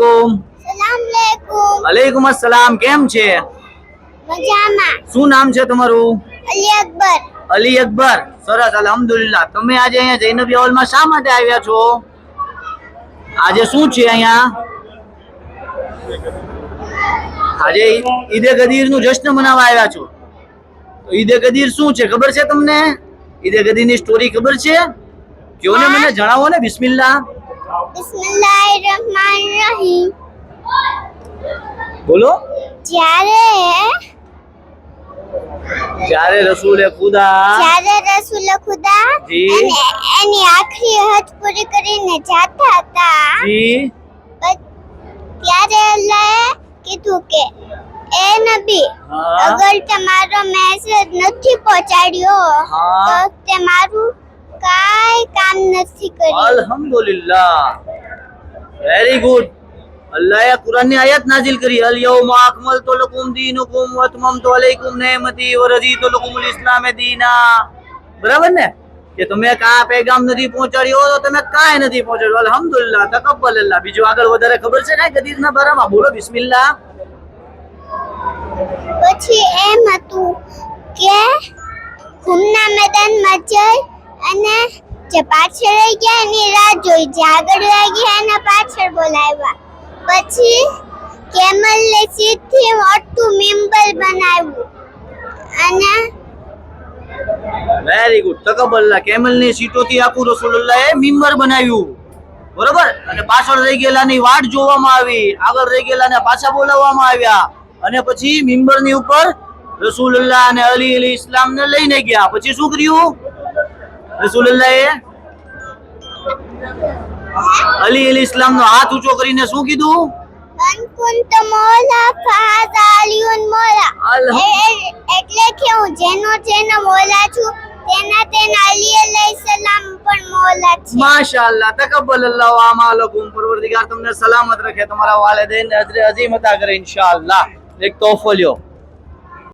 અલૈકુમ. અલૈકુમ અસલામ. કેમ છે? મજામાં. શું નામ છે તમારું? અલી અકબર. અલી અકબર. સરસ, અલ્હમ્દુલિલ્લાહ. તમે આજે અહીંયા જૈનબી હોલમાં શા માટે આવ્યા છો? આજે શું છે અહીંયા? આજે ઈદે ગદીર નું જશ્ન મનાવવા આવ્યા છો. તો ઈદે ગદીર શું છે ખબર છે તમને? ઈદે ગદીર ની સ્ટોરી ખબર છે? કયો ને, મને જણાવો ને. બિસ્મિલ્લાહ. બિસ્મિલ્લાહિર્રહમાનિર્રહીમ. બોલો. જ્યારે રસૂલે ખુદા જી એની આખરી હજ પૂરી કરીને જાતા હતા, જી ત્યારે અલ્લાહે કીધું કે એ નબી, હા. અગર તમારો મેસેજ નથી પહોંચાડ્યો હા. તો તે મારું કાઈ કામ નથી કર્યું. અલ્હમ્દુલિલ્લાહ. Very good. અલ્લાહે કુરાનની આયત નાઝિલ કરી, અલ યૌમા અકમલતુ લકુમ દીનુકુમ વ અતમમતુ અલૈકુમ નિઅમતી વ રદીતુ લકુમુલ ઇસ્લામ દીના. બરાબર ને? કે તમે કા પેગામ નથી પહોંચાડ્યો તો તમે કાઈ નથી પહોંચાડ્યો. અલ્હમ્દુલિલ્લાહ, તકબ્બલ અલ્લાહ. બીજું આગળ વધારે ખબર છે કાઈ ગદીરના બારામાં? બોલો બિસ્મિલ્લાહ. પછી એમ હતું કે ઘૂમના મેદાનમાં જઈ અને જે પાછળ રહી ગયા એની રાહ જોઈ, જે આગળ રહી ગયા એને પાછળ બોલાવ્યા. પછી કેમલને સીટથી મોટું મિમ્બર બનાવ્યું અને વેરી ગુડ, તકબ્બલ. કેમલની સીટોથી આખું રસૂલુલ્લાહે મિમ્બર બનાવ્યું. બરોબર. અને પાછળ રહી ગયેલાની વાટ જોવામાં આવી, આગળ રહી ગયેલાને પાછા બોલાવવામાં આવ્યા, અને પછી મિમ્બરની ઉપર રસૂલુલ્લાહ અને અલી અલી ઇસ્લામને લઈને ગયા. પછી શું કર્યું રસૂલુલ્લાહે? અલી અલી ઇસ્લામનો હાથ ઊંચો કરીને શું કીધું? મન કુંત મૌલા ફહાઝા અલીયુન મૌલા. એટલે કે હું જેનો મૌલા છું તેના અલી અલૈહિસ્સલામ પણ મૌલા છે. માશાઅલ્લાહ, તકબ્બલલ્લાહુ આમાલકુમ. પરવરદિગાર તમને સલામત રખે, તમારા વાલિदैन અજર અઝીમ અતા કરે ઇન્શાઅલ્લાહ. એક તોહફો લ્યો.